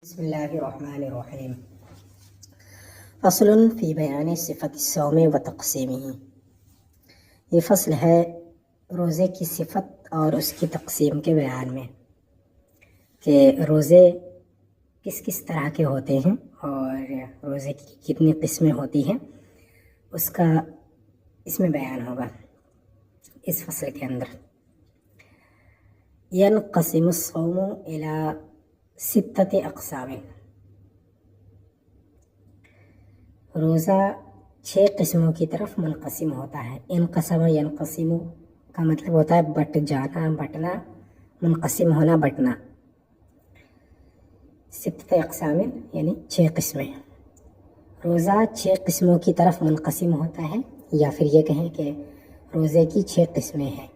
بسم اللہ الرحمن الرحیم فصل فی بیان صفت الصوم و تقسیمہ. یہ فصل ہے روزے کی صفت اور اس کی تقسیم کے بیان میں، کہ روزے کس کس طرح کے ہوتے ہیں اور روزے کی کتنی قسمیں ہوتی ہیں، اس کا اس میں بیان ہوگا اس فصل کے اندر. ینقسم الصوم الی 6 اقسام. روزہ 6 قسموں کی طرف منقسم ہوتا ہے. انقسم ینقسم کا مطلب ہوتا ہے بٹ جانا، بٹنا، منقسم ہونا، بٹنا. 6 اقسام یعنی 6 قسمیں. روزہ 6 قسموں کی طرف منقسم ہوتا ہے، یا پھر یہ کہیں کہ روزے کی 6 قسمیں ہیں: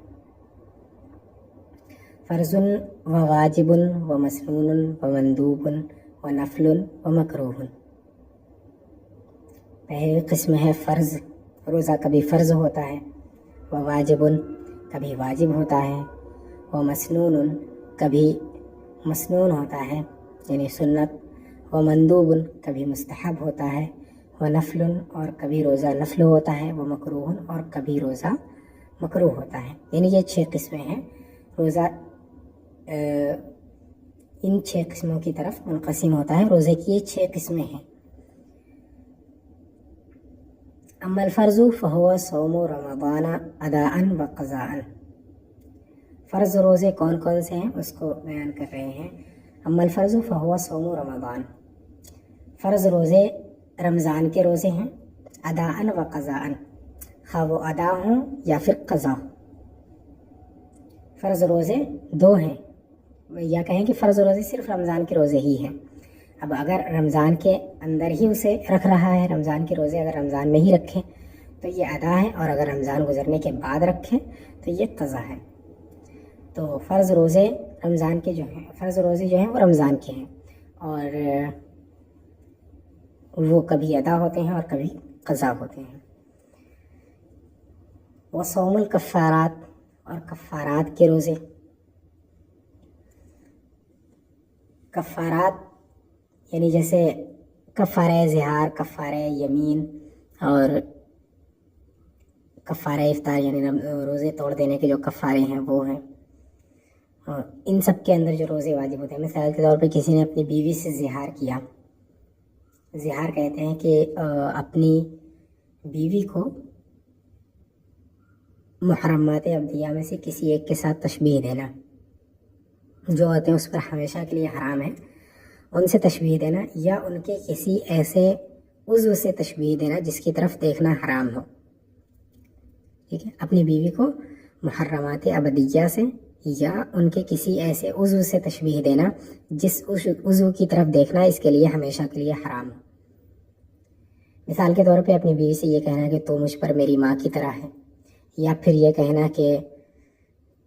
فرض و واجب و مسنون و مندوب و نفل و مکروہ. پہلی قسم ہے فرض. روزہ کبھی فرض ہوتا ہے. و واجب کبھی واجب ہوتا ہے. و مسنون کبھی مسنون ہوتا ہے یعنی سنت. و مندوب کبھی مستحب ہوتا ہے. و نفل اور کبھی روزہ نفل ہوتا ہے. و مکروہ اور کبھی روزہ مکروہ ہوتا ہے. یعنی یہ 6 قسمیں ہیں. روزہ ان 6 قسموں کی طرف منقسم ہوتا ہے. روزے کی یہ 6 قسمیں ہیں. اما الفرض فهو صوم رمضان اداء و قضاء. فرض روزے کون کون سے ہیں اس کو بیان کر رہے ہیں. اما الفرض فهو صوم رمضان. فرض روزے رمضان کے روزے ہیں. اداء و قضاء، خواہ وہ ادا ہوں یا پھر قضا. فرض روزے 2 ہیں، یا کہیں کہ فرض روزے صرف رمضان کے روزے ہی ہیں. اب اگر رمضان کے اندر ہی اسے رکھ رہا ہے، رمضان کے روزے اگر رمضان میں ہی رکھیں تو یہ ادا ہے، اور اگر رمضان گزرنے کے بعد رکھیں تو یہ قضا ہے. تو فرض روزے رمضان کے جو ہیں، فرض روزے جو ہیں وہ رمضان کے ہیں، اور وہ کبھی ادا ہوتے ہیں اور کبھی قضا ہوتے ہیں. وہ صوم الکفارات، اور کفارات کے روزے. کفارات یعنی جیسے کفارہ ظہار، کفارہ یمین اور کفارہ افطار، یعنی روزے توڑ دینے کے جو کفارے ہیں وہ ہیں. اور ان سب کے اندر جو روزے واجب ہوتے ہیں، مثال کے طور پہ کسی نے اپنی بیوی سے ظہار کیا. ظہار کہتے ہیں کہ اپنی بیوی کو محرمات ابدیہ میں سے کسی ایک کے ساتھ تشبیہ دینا، جو ہوتے ہیں اس پر ہمیشہ کے لیے حرام ہے، ان سے تشبیہ دینا، یا ان کے کسی ایسے عضو سے تشبیہ دینا جس کی طرف دیکھنا حرام ہو. ٹھیک ہے، اپنی بیوی کو محرمات ابدیہ سے یا ان کے کسی ایسے عضو سے تشبیہ دینا جس عضو کی طرف دیکھنا اس کے لیے ہمیشہ کے لیے حرام ہو. مثال کے طور پہ اپنی بیوی سے یہ کہنا کہ تو مجھ پر میری ماں کی طرح ہے، یا پھر یہ کہنا کہ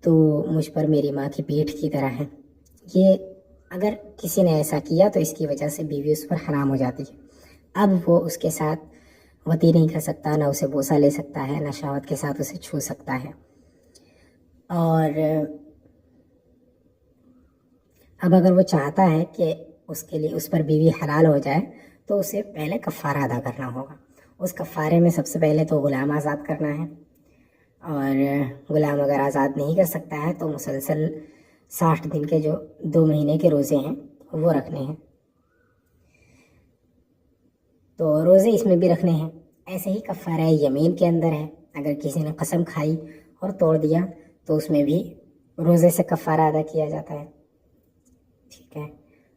تو مجھ پر میری ماں کی پیٹھ کی طرح ہے. یہ اگر کسی نے ایسا کیا تو اس کی وجہ سے بیوی اس پر حرام ہو جاتی ہے. اب وہ اس کے ساتھ وطی نہیں کر سکتا، نہ اسے بوسہ لے سکتا ہے، نہ شہوت کے ساتھ اسے چھو سکتا ہے. اور اب اگر وہ چاہتا ہے کہ اس کے لیے اس پر بیوی حلال ہو جائے تو اسے پہلے کفارہ ادا کرنا ہوگا. اس کفارے میں سب سے پہلے تو غلام آزاد کرنا ہے، اور غلام اگر آزاد نہیں کر سکتا ہے تو مسلسل 60 دن کے جو 2 مہینے کے روزے ہیں وہ رکھنے ہیں. تو روزے اس میں بھی رکھنے ہیں. ایسے ہی کفارہ یمین کے اندر ہے، اگر کسی نے قسم کھائی اور توڑ دیا تو اس میں بھی روزے سے کفارہ ادا کیا جاتا ہے. ٹھیک ہے.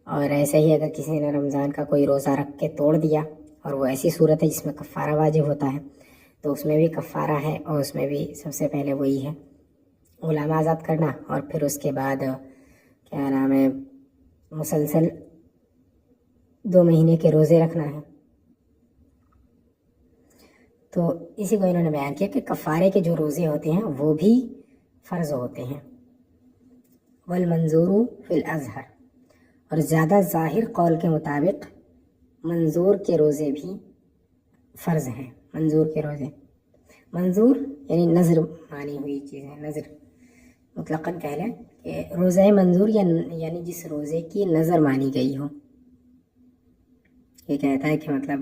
اور ایسے ہی اگر کسی نے رمضان کا کوئی روزہ رکھ کے توڑ دیا، اور وہ ایسی صورت ہے جس میں کفارہ واجب ہوتا ہے، تو اس میں بھی کفارہ ہے، اور اس میں بھی سب سے پہلے وہی ہے غلام آزاد کرنا، اور پھر اس کے بعد کیا نام ہے مسلسل 2 مہینے کے روزے رکھنا ہے. تو اسی کو انہوں نے بیان کیا کہ کفارے کے جو روزے ہوتے ہیں وہ بھی فرض ہوتے ہیں. والمنظور فی الاظہر، اور زیادہ ظاہر قول کے مطابق منظور کے روزے بھی فرض ہیں. منظور کے روزے، منظور یعنی نظر مانی ہوئی چیزیں، نظر مطلقاً کہہ لیں کہ روزہ منظور یعنی جس روزے کی نظر مانی گئی ہو. یہ کہتا ہے کہ مطلب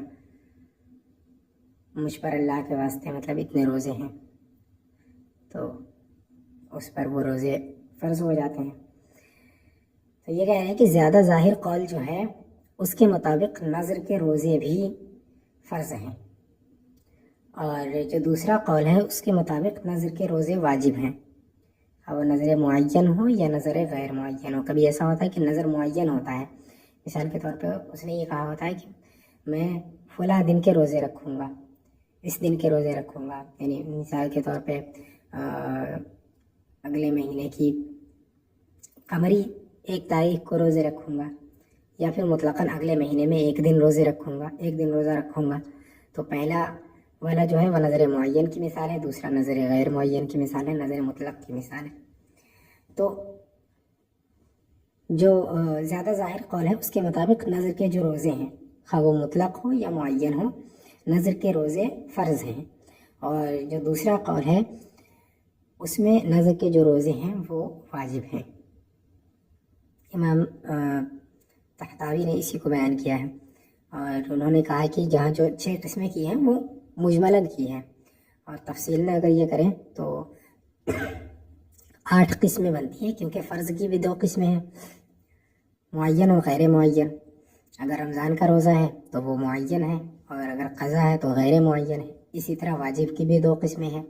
مجھ پر اللہ کے واسطے مطلب اتنے روزے ہیں تو اس پر وہ روزے فرض ہو جاتے ہیں. تو یہ کہہ رہے ہیں کہ زیادہ ظاہر قول جو ہے اس کے مطابق نظر کے روزے بھی فرض ہیں، اور جو دوسرا قول ہے اس کے مطابق نظر کے روزے واجب ہیں، اور وہ نظر معین ہو یا نظر غیر معین ہو. کبھی ایسا ہوتا ہے کہ نظر معین ہوتا ہے، مثال کے طور پہ اس نے یہ کہا ہوتا ہے کہ میں فلاں دن کے روزے رکھوں گا، اس دن کے روزے رکھوں گا، یعنی مثال کے طور پہ اگلے مہینے کی قمری 1 تاریخ کو روزے رکھوں گا، یا پھر مطلقاً اگلے مہینے میں 1 دن روزے رکھوں گا، 1 دن روزہ رکھوں گا. تو پہلا والا جو ہے وہ نظر معین کی مثال ہے، دوسرا نظر غیر معین کی مثال ہے، نظر مطلق کی مثال ہے. تو جو زیادہ ظاہر قول ہے اس کے مطابق نظر کے جو روزے ہیں خواہ وہ مطلق ہو یا معین ہو، نظر کے روزے فرض ہیں. اور جو دوسرا قول ہے اس میں نظر کے جو روزے ہیں وہ واجب ہیں. امام طحطاوی نے اسی کو بیان کیا ہے، اور انہوں نے کہا کہ جہاں جو 6 قسمیں کی ہیں وہ مجملاً کی ہیں، اور تفصیل میں اگر یہ کریں تو 8 قسمیں بنتی ہیں، کیونکہ فرض کی بھی 2 قسمیں ہیں، معین و غیر معین. اگر رمضان کا روزہ ہے تو وہ معین ہے، اور اگر قضا ہے تو غیر معین ہے. اسی طرح واجب کی بھی 2 قسمیں ہیں،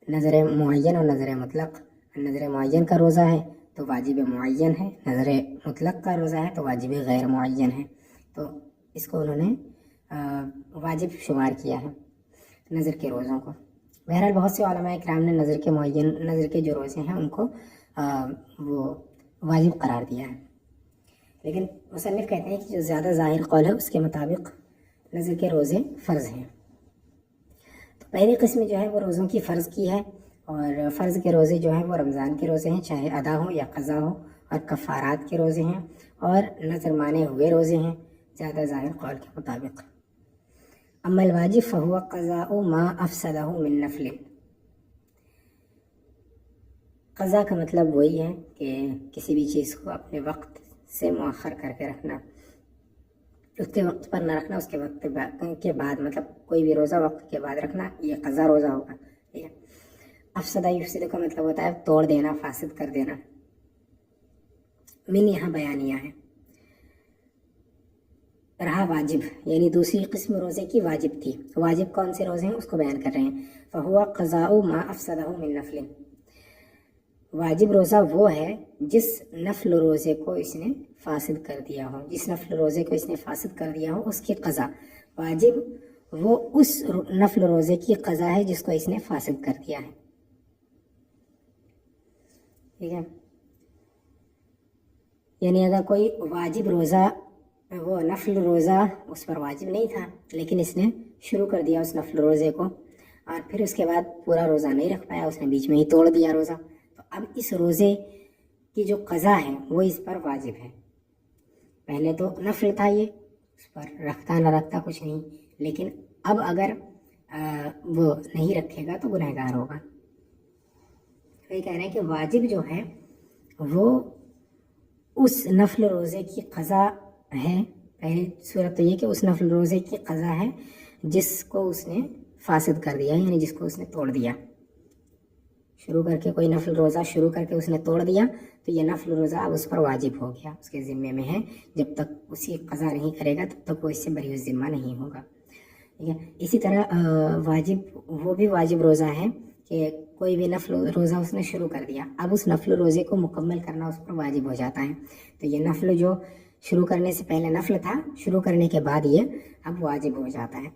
نظر معین اور نظر مطلق. نظر معین کا روزہ ہے تو واجب معین ہے، نظر مطلق کا روزہ ہے تو واجب غیر معین ہے. تو اس کو انہوں نے واجب شمار کیا ہے نظر کے روزوں کو. بہرحال بہت سے علماء کرام نے نظر کے معین، نظر کے جو روزے ہیں ان کو وہ واجب قرار دیا ہے. لیکن مصنف کہتے ہیں کہ جو زیادہ ظاہر قول ہے اس کے مطابق نظر کے روزے فرض ہیں. تو پہلی قسم جو ہے وہ روزوں کی فرض کی ہے، اور فرض کے روزے جو ہیں وہ رمضان کے روزے ہیں، چاہے ادا ہو یا قضا ہو، اور کفارات کے روزے ہیں، اور نظر مانے ہوئے روزے ہیں زیادہ ظاہر قول کے مطابق. اما الواجب فهو قضاء ما افسدہ من نفل. قضا کا مطلب وہی ہے کہ کسی بھی چیز کو اپنے وقت سے مؤخر کر کے رکھنا، اس کے وقت پر نہ رکھنا، اس کے وقت کے بعد، مطلب کوئی بھی روزہ وقت کے بعد رکھنا، یہ قضا روزہ ہوگا. ٹھیک ہے. افسدہ یفسد کا مطلب ہوتا ہے توڑ دینا، فاسد کر دینا. من یہاں بیانیہ ہے. رہا واجب، یعنی دوسری قسم روزے کی واجب تھی. واجب کون سے روزے ہیں اس کو بیان کر رہے ہیں. فہو قضاء ما افسدہ من نفل. واجب روزہ وہ ہے جس نفل روزے کو اس نے فاسد کر دیا ہو، جس نفل روزے کو اس نے فاسد کر دیا ہو اس کی قضا. واجب وہ اس نفل روزے کی قضا ہے جس کو اس نے فاسد کر دیا ہے. ٹھیک ہے. یعنی اگر کوئی واجب روزہ، وہ نفل روزہ اس پر واجب نہیں تھا لیکن اس نے شروع کر دیا اس نفل روزے کو، اور پھر اس کے بعد پورا روزہ نہیں رکھ پایا، اس نے بیچ میں ہی توڑ دیا روزہ، تو اب اس روزے کی جو قضا ہے وہ اس پر واجب ہے. پہلے تو نفل تھا، یہ اس پر رکھتا نہ رکھتا کچھ نہیں، لیکن اب اگر وہ نہیں رکھے گا تو گنہگار ہوگا. یہ کہہ رہے ہیں کہ واجب جو ہے وہ اس نفل روزے کی قضا ہے. پہلی صورت تو یہ کہ اس نفل روزے کی قضا ہے جس کو اس نے فاسد کر دیا، یعنی جس کو اس نے توڑ دیا. شروع کر کے کوئی نفل روزہ شروع کر کے اس نے توڑ دیا تو یہ نفل روزہ اب اس پر واجب ہو گیا، اس کے ذمے میں ہے. جب تک اسی قضا نہیں کرے گا تب تک وہ اس سے بری الذمہ نہیں ہوگا. ٹھیک ہے. اسی طرح واجب وہ بھی واجب روزہ ہے کہ کوئی بھی نفل روزہ اس نے شروع کر دیا، اب اس نفل روزے کو مکمل کرنا اس پر واجب ہو جاتا ہے. تو یہ نفل جو شروع کرنے سے پہلے نفل تھا، شروع کرنے کے بعد یہ اب واجب ہو جاتا ہے.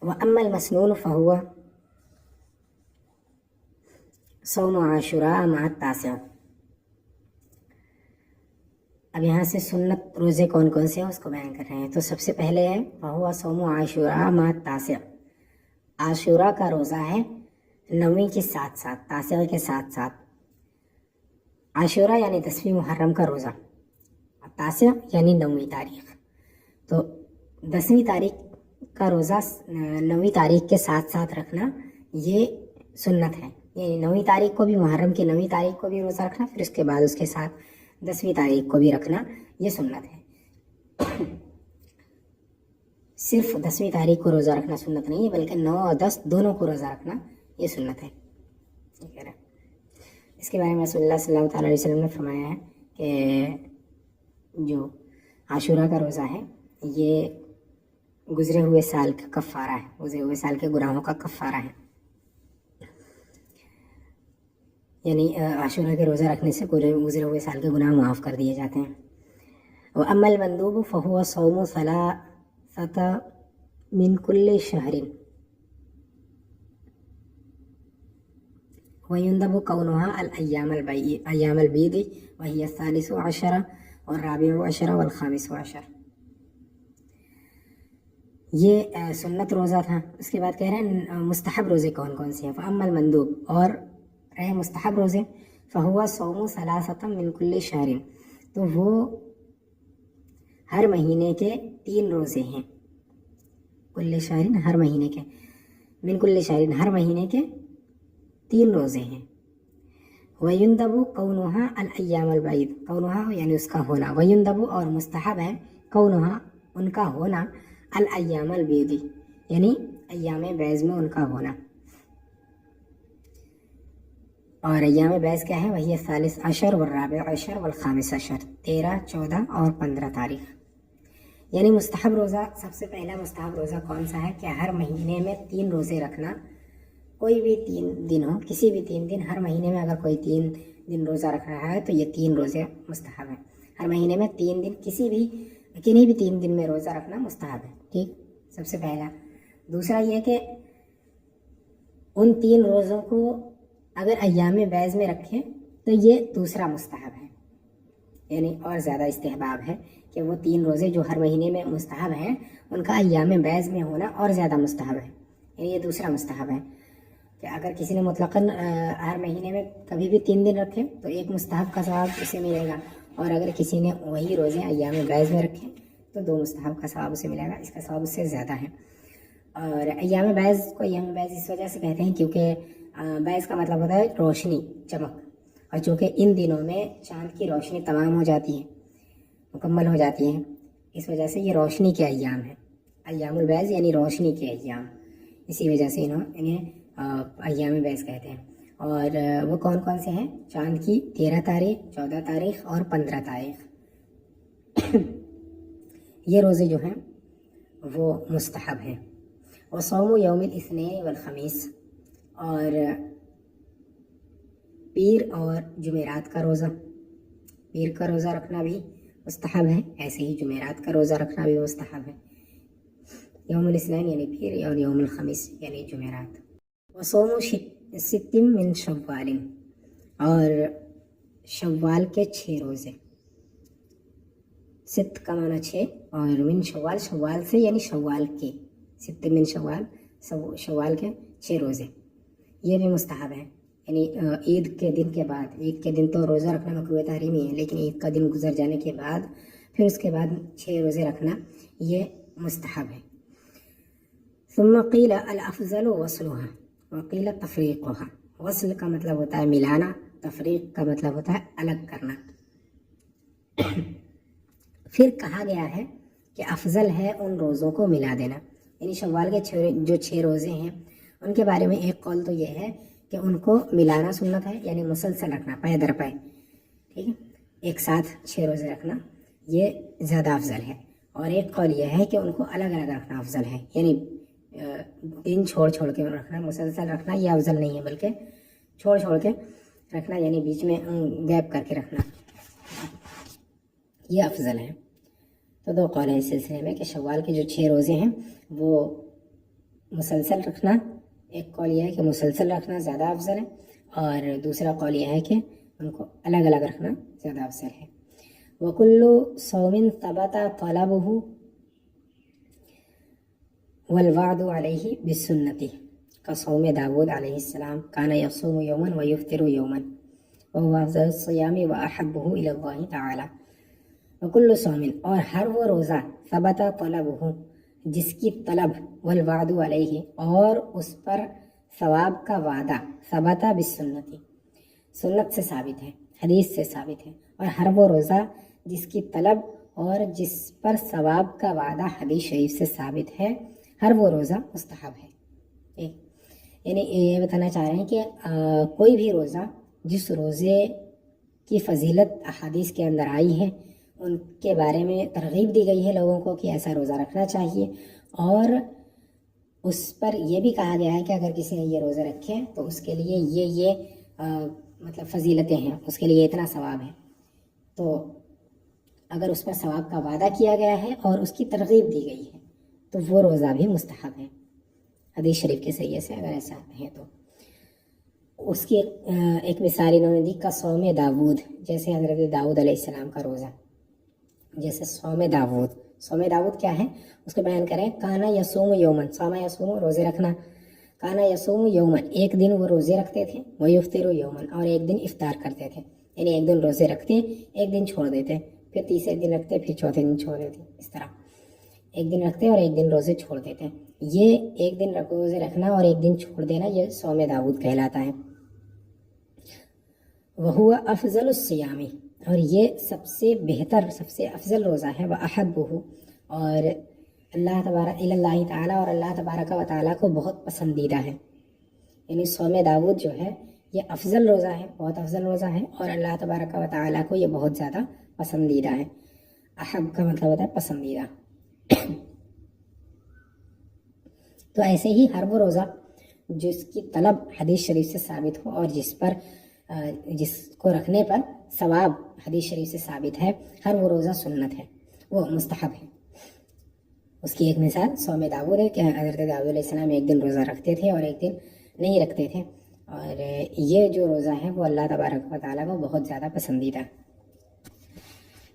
وَأَمَّا الْمَسْنُونُ فَهُوَ صوم عاشوراء مع التاسع. اب یہاں سے سنت روزے کون کون سے ہیں اس کو بیان کر رہے ہیں. تو سب سے پہلے ہے فَهُوَ صوم عاشوراء مع التاسع. عاشوراء کا روزہ ہے 9ویں کے ساتھ ساتھ، تاسع کے ساتھ ساتھ. عاشوراء یعنی 10ویں محرم کا روزہ، تاسع یعنی 9ویں تاریخ. تو 10ویں تاریخ کا روزہ 9ویں تاریخ کے ساتھ ساتھ رکھنا یہ سنت ہے. یعنی 9ویں تاریخ کو بھی، محرم کی 9ویں تاریخ کو بھی روزہ رکھنا، پھر اس کے بعد اس کے ساتھ 10ویں تاریخ کو بھی رکھنا، یہ سنت ہے. صرف 10ویں تاریخ کو روزہ رکھنا سنت نہیں ہے، بلکہ 9 اور 10 دونوں کو روزہ رکھنا یہ سنت ہے. اس کے بارے میں رسول اللہ صلی اللہ تعالیٰ علیہ وسلم نے فرمایا ہے کہ جو عاشورہ کا روزہ ہے یہ گزرے ہوئے سال کا کفارہ ہے، گزرے ہوئے سال کے گناہوں کا کفارہ ہے. یعنی عاشورہ کے روزہ رکھنے سے گزرے ہوئے سال کے گناہ معاف کر دیے جاتے ہیں. وَأَمَّا الْمَنْدُوبُ فَهُوَ صَوْمُ ثَلَاثَةٍ مِنْ كُلِّ شَهْرٍ وَيُنْدَبُ كَوْنُهَا أَيَّامَ الْبِيضِ وَهِيَ الثَّالِثُ عَشَرَ وَالرَّابِعُ عَشَرَ وَالْخَامِسُ عَشَرَ. یہ سنت روزہ تھا. اس کے بعد کہہ رہے ہیں مستحب روزے کون کون سے ہیں. فَأَمَّا الْمَنْدُوب، اور رہے مستحب روزے، فَهُوَ صَوْمُ ثَلَاثَةٍ مِنْ كُلِّ شَهْرٍ، تو وہ ہر مہینے کے 3 روزے ہیں. کل شہرین، ہر مہینے کے، من کل شہرین، ہر مہینے کے 3 روزے ہیں. وَيُنْدَبُ كَوْنُهَا الْأَيَّامَ الْبَعِيدِ، کونها یعنی اس کا ہونا، وَيُنْدَبُ اور مستحب ہے، كَوْنُهَا ان کا ہونا، الْأَيَّامَ الْبِيضِ یعنی ایام بیض میں ان کا ہونا. اور ایام بیض کیا ہے؟ وہی الثالث عشر والرابع عشر والخامس عشر، 13، 14 اور 15 تاریخ. یعنی مستحب روزہ، سب سے پہلا مستحب روزہ کون سا ہے کہ ہر مہینے میں 3 روزے رکھنا. کوئی بھی 3 دن ہو، کسی بھی 3 دن، ہر مہینے میں اگر کوئی 3 دن روزہ رکھ رہا ہے تو یہ 3 روزے مستحب ہیں. ہر مہینے میں 3 دن، کنہیں بھی 3 دن میں روزہ رکھنا مستحب ہے. ٹھیک، سب سے پہلا. دوسرا یہ کہ ان 3 روزوں کو اگر ایام بیض میں رکھیں تو یہ دوسرا مستحب ہے، یعنی اور زیادہ استحباب ہے کہ وہ 3 روزے جو ہر مہینے میں مستحب ہیں ان کا ایام بیض میں ہونا اور زیادہ مستحب ہے. یعنی یہ دوسرا مستحب ہے کہ اگر کسی نے مطلقاً ہر مہینے میں کبھی بھی 3 دن رکھے تو ایک مستحب کا ثواب اسے ملے گا، اور اگر کسی نے وہی روزے ایام بیض میں رکھے تو 2 مستحب کا ثواب اسے ملے گا. اس کا ثواب اس سے زیادہ ہے. اور ایام بیض کو ایام بیض اس وجہ سے کہتے ہیں کیونکہ بیض کا مطلب ہوتا ہے روشنی، چمک، اور چونکہ ان دنوں میں چاند کی روشنی تمام ہو جاتی ہے، مکمل ہو جاتی ہے، اس وجہ سے یہ روشنی کے ایام ہیں. ایام البیض یعنی روشنی کے ایام، اسی وجہ سے انہیں ایام بیض کہتے ہیں. اور وہ کون کون سے ہیں؟ چاند کی 13 تاریخ، 14 تاریخ اور 15 تاریخ. یہ روزے جو ہیں وہ مستحب ہیں. وصوم یوم الاثنین والخمیس، اور پیر اور جمعرات کا روزہ، پیر کا روزہ رکھنا بھی مستحب ہے، ایسے ہی جمعرات کا روزہ رکھنا بھی مستحب ہے. یوم الاثنین یعنی پیر، اور یوم الخمیس یعنی جمعرات. وصوم 6 من شوال، اور شوال کے 6 روزے. 6 کا معنی 6، اور من شوال، شوال سے یعنی شوال کے، 6 من شوال، شوال کے 6 روزے، یہ بھی مستحب ہے. یعنی عید کے دن کے بعد، عید کے دن تو روزہ رکھنا مکروہ تحریمی ہے، لیکن عید کا دن گزر جانے کے بعد پھر اس کے بعد 6 روزے رکھنا یہ مستحب ہے. ثم قیل الافضل وصلها وقیل تفریقها. وصل کا مطلب ہوتا ہے ملانا، تفریق کا مطلب ہوتا ہے الگ کرنا. پھر کہا گیا ہے کہ افضل ہے ان روزوں کو ملا دینا. یعنی شوال کے جو 6 روزے ہیں ان کے بارے میں ایک قول تو یہ ہے کہ ان کو ملانا سنت ہے، یعنی مسلسل رکھنا، پے در پے. ٹھیک ہے، ایک ساتھ 6 روزے رکھنا یہ زیادہ افضل ہے. اور ایک قول یہ ہے کہ ان کو الگ الگ رکھنا افضل ہے، یعنی دن چھوڑ چھوڑ کے رکھنا، مسلسل رکھنا یہ افضل نہیں ہے، بلکہ چھوڑ چھوڑ کے رکھنا، یعنی بیچ میں گیپ کر کے رکھنا یہ افضل ہے. تو 2 قول ہیں اس سلسلے میں کہ شوال کے جو 6 روزے ہیں وہ مسلسل رکھنا، ایک قول یہ ہے کہ مسلسل رکھنا زیادہ افضل ہے، اور دوسرا قول یہ ہے کہ ان کو الگ الگ رکھنا زیادہ افضل ہے. وَكُلُّ صَوْمٍ ثَبَتَ طَلَبُهُ وَالْوَعْدُ عَلَيْهِ بِالسُّنَّةِ كَصَوْمِ داود علیہ السلام كَانَ يَصُومُ يَوْمًا وَيُفْطِرُ يَوْمًا وَهُوَ أَفْضَلُ الصِّيَامِ وَأَحَبُّهُ إِلَى اللَّهِ تَعَالَى. وَكُلُّ صَوْمٍ، اور ہر وہ روزہ، ثَبَتَ طَلَبُهُ جس کی طلب، وَالْوَعْدُ عَلَيْهِ اور اس پر ثواب کا وعدہ، ثبت بالسنتی سنت سے ثابت ہے، حدیث سے ثابت ہے. اور ہر وہ روزہ جس کی طلب اور جس پر ثواب کا وعدہ حدیث شریف سے ثابت ہے ہر وہ روزہ مستحب ہے. یعنی یہ بتانا چاہ رہے ہیں کہ کوئی بھی روزہ جس روزے کی فضیلت احادیث کے اندر آئی ہے ان کے بارے میں ترغیب دی گئی ہے لوگوں کو کہ ایسا روزہ رکھنا چاہیے، اور اس پر یہ بھی کہا گیا ہے کہ اگر کسی نے یہ روزہ رکھے تو اس کے لیے یہ مطلب فضیلتیں ہیں، اس کے لیے اتنا ثواب ہے. تو اگر اس پر ثواب کا وعدہ کیا گیا ہے اور اس کی ترغیب دی گئی ہے تو وہ روزہ بھی مستحب ہے حدیث شریف کے ذریعے سے اگر ایسا ہے تو. اس کی ایک مثال انہوں نے دی کا صوم داود، جیسے حضرت داؤد علیہ السلام کا روزہ، جیسے صوم داود کیا ہے اس کو بیان کریں. کانا یصوم یومن، صوم یصوم روزے رکھنا، کانا یصوم یومن ایک دن وہ روزے رکھتے تھے، ویفطر یومن اور ایک دن افطار کرتے تھے. یعنی ایک دن روزے رکھتے ایک دن چھوڑ دیتے، پھر تیسرے دن رکھتے پھر چوتھے دن چھوڑ دیتے، اس طرح ایک دن رکھتے اور ایک دن روزے چھوڑ دیتے. یہ ایک دن روزے رکھنا اور ایک دن چھوڑ دینا یہ صوم داود کہلاتا ہے. وہو افضل الصیام، اور یہ سب سے بہتر سب سے افضل روزہ ہے. وَأَحَبُّهُ، اور اللہ تبارک اللہ تعالیٰ اور اللہ تبارک و تعالیٰ کو بہت پسندیدہ ہے. یعنی صوم داود جو ہے یہ افضل روزہ ہے، بہت افضل روزہ ہے، اور اللہ تبارک و تعالیٰ کو یہ بہت زیادہ پسندیدہ ہے. احب کا مطلب ہوتا ہے پسندیدہ. تو ایسے ہی ہر وہ روزہ جس کی طلب حدیث شریف سے ثابت ہو اور جس کو رکھنے پر ثواب حدیث شریف سے ثابت ہے، ہر وہ روزہ سنت ہے، وہ مستحب ہے. اس کی ایک مثال صوم داود ہے کہ حضرت داؤد علیہ السلام ایک دن روزہ رکھتے تھے اور ایک دن نہیں رکھتے تھے، اور یہ جو روزہ ہے وہ اللہ تبارک و تعالیٰ کو بہت زیادہ پسندیدہ.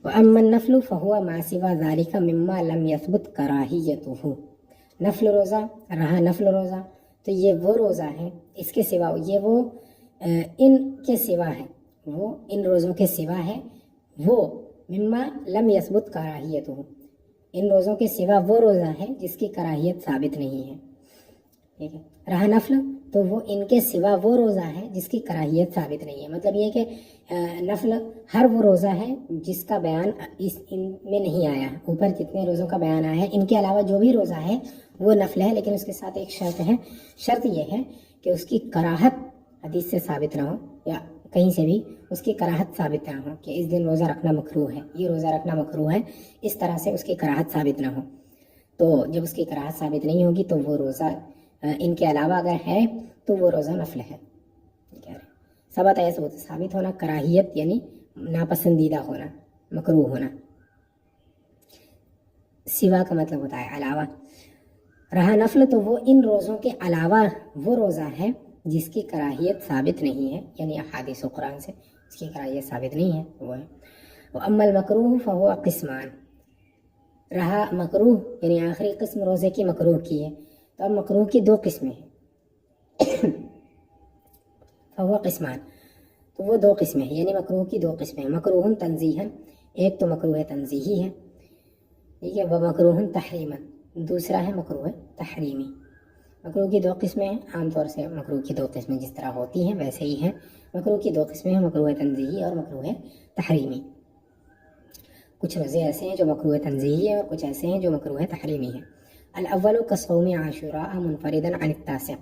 وَأَمَّا النَّفْلُ فَهُوَ مَا سِوَى ذَلِكَ مِمَّا لَمْ يَثْبُتْ كَرَاهِيَّتُهُ. نفل روزہ رہا نفل روزہ تو یہ وہ روزہ ہے، اس کے سوا یہ وہ ان کے سوا ہے، وہ ان روزوں کے سوا ہے، وہ مما لم یثبت کراہیتہ، ان روزوں کے سوا وہ روزہ ہے جس کی کراہیت ثابت نہیں ہے. ٹھیک ہے. رہا نفل تو وہ ان کے سوا وہ روزہ ہے جس کی کراہیت ثابت نہیں ہے. مطلب یہ کہ نفل ہر وہ روزہ ہے جس کا بیان ان میں نہیں آیا. اوپر جتنے روزوں کا بیان آیا ہے ان کے علاوہ جو بھی روزہ ہے وہ نفل ہے، لیکن اس کے ساتھ ایک شرط ہے. شرط یہ ہے کہ اس کی کراہت حدیث سے ثابت نہ ہو یا کہیں سے بھی اس کی کراہت ثابت نہ ہو کہ اس دن روزہ رکھنا مکروہ ہے، یہ روزہ رکھنا مکروہ ہے، اس طرح سے اس کی کراہت ثابت نہ ہو. تو جب اس کی کراہت ثابت نہیں ہوگی تو وہ روزہ ان کے علاوہ اگر ہے تو وہ روزہ نفل ہے. ثبت ہے ثابت ہونا، کراہیت یعنی ناپسندیدہ ہونا، مکروہ ہونا. سوا کا مطلب ہوتا ہے علاوہ. رہا نفل تو وہ ان روزوں کے علاوہ وہ روزہ ہے جس کی کراہیت ثابت نہیں ہے، یعنی احادیث و قرآن سے اس کی کراہیت ثابت نہیں ہے، وہ ہے. وَأَمَّا الْمَكْرُوهُ فَهُوَ قِسْمَانِ. رہا مکروہ یعنی آخری قسم روزے کی مکروہ کی ہے، تو اب مکروہ کی دو قسمیں ہیں. فہو قسمان، تو وہ دو قسمیں ہیں، یعنی مکروہ کی دو قسمیں ہیں. مکروہ تنزیہاً، ایک تو مکروہ تنزیہی ہے، ٹھیک ہے. وہ مکروہ تحریماً، دوسرا ہے مکروہ تحریمی. مکروہ کی دو قسمیں ہیں. عام طور سے مکروہ کی دو قسمیں جس طرح ہوتی ہیں ویسے ہی ہیں. مکروہ کی دو قسمیں ہیں، مکروہ تنزیہی اور مکروہ تحریمی. کچھ روزے ایسے ہیں جو مکروہ تنزیہی ہیں اور کچھ ایسے ہیں جو مکروہ تحریمی ہیں. الاول کصوم عاشوراء منفردا عن التاسع.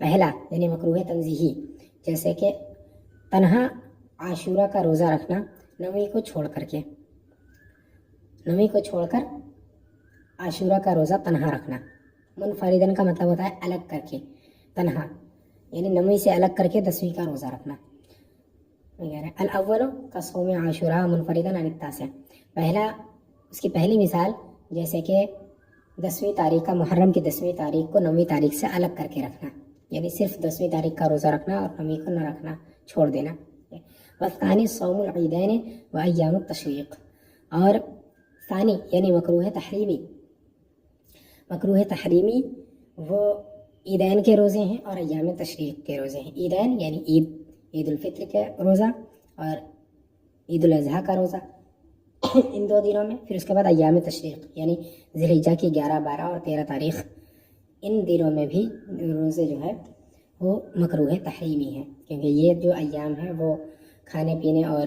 پہلا یعنی مکروہ تنزیہی، جیسے کہ تنہا عاشورہ کا روزہ رکھنا، نویں کو چھوڑ کر عاشورہ کا روزہ تنہا رکھنا. منفردن کا مطلب ہوتا ہے الگ کر کے، تنہا یعنی نویں سے الگ کر کے 10ویں کا روزہ رکھنا. الاول کصوم عاشوراء منفردا عن التاسع. پہلا اس کی پہلی مثال جیسے کہ 10ویں تاریخ کا، محرم کی 10ویں تاریخ کو 9ویں تاریخ سے الگ کر کے رکھنا، یعنی صرف 10ویں تاریخ کا روزہ رکھنا اور 9ویں کو نہ رکھنا، چھوڑ دینا. والثانی صوم العیدین و ایام التشریق. اور ثانی یعنی مکروہ تحریمی وہ عیدین کے روزے ہیں اور ایام تشریق کے روزے ہیں. عیدین یعنی عید الفطر کا روزہ اور عید الاضحیٰ کا روزہ ان دو دنوں میں. پھر اس کے بعد ایام تشریق یعنی ذی الحجہ کی 11، 12 اور 13 تاریخ، ان دنوں میں بھی روزے جو ہے وہ مکروہ تحریمی ہیں، کیونکہ یہ جو ایام ہیں وہ کھانے پینے اور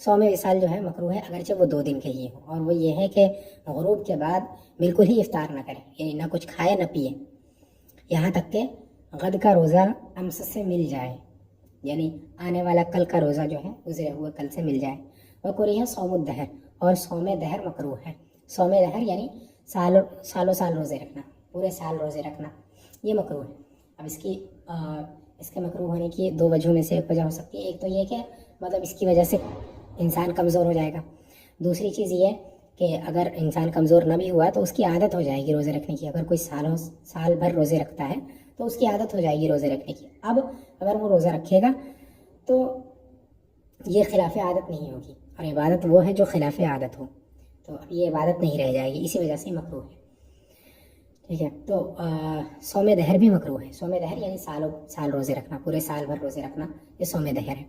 صوم وصال جو ہے مکروہ ہے اگرچہ وہ 2 دن کے ہی ہو، اور وہ یہ ہے کہ غروب کے بعد بالکل ہی افطار نہ کرے، یعنی نہ کچھ کھائے نہ پیے یہاں تک کہ غد کا روزہ امس سے مل جائے، یعنی آنے والا کل کا روزہ جو ہے گزرے ہوئے کل سے مل جائے۔ وکریہ صوم الدہر، اور صوم دہر مکروہ ہے۔ صوم دہر یعنی سالوں سال روزے رکھنا، پورے سال روزے رکھنا، یہ مکروہ ہے۔ اب اس کے مکروہ ہونے کی 2 وجہوں میں سے ایک وجہ ہو سکتی ہے، ایک تو یہ کہ مطلب اس کی وجہ سے انسان کمزور ہو جائے گا، دوسری چیز یہ کہ اگر انسان کمزور نہ بھی ہوا تو اس کی عادت ہو جائے گی روزے رکھنے کی۔ اگر کوئی سال بھر روزے رکھتا ہے تو اس کی عادت ہو جائے گی روزے رکھنے کی۔ اب اگر وہ روزہ رکھے گا تو یہ خلاف عادت نہیں ہوگی، اور عبادت وہ ہے جو خلاف عادت ہو، تو اب یہ عبادت نہیں رہ جائے گی، اسی وجہ سے مکروہ ہے، ٹھیک ہے۔ تو صوم دہر بھی مکروہ ہے۔ صوم دہر یعنی سال روزے رکھنا، پورے سال بھر روزے رکھنا، یہ صوم دہر ہے۔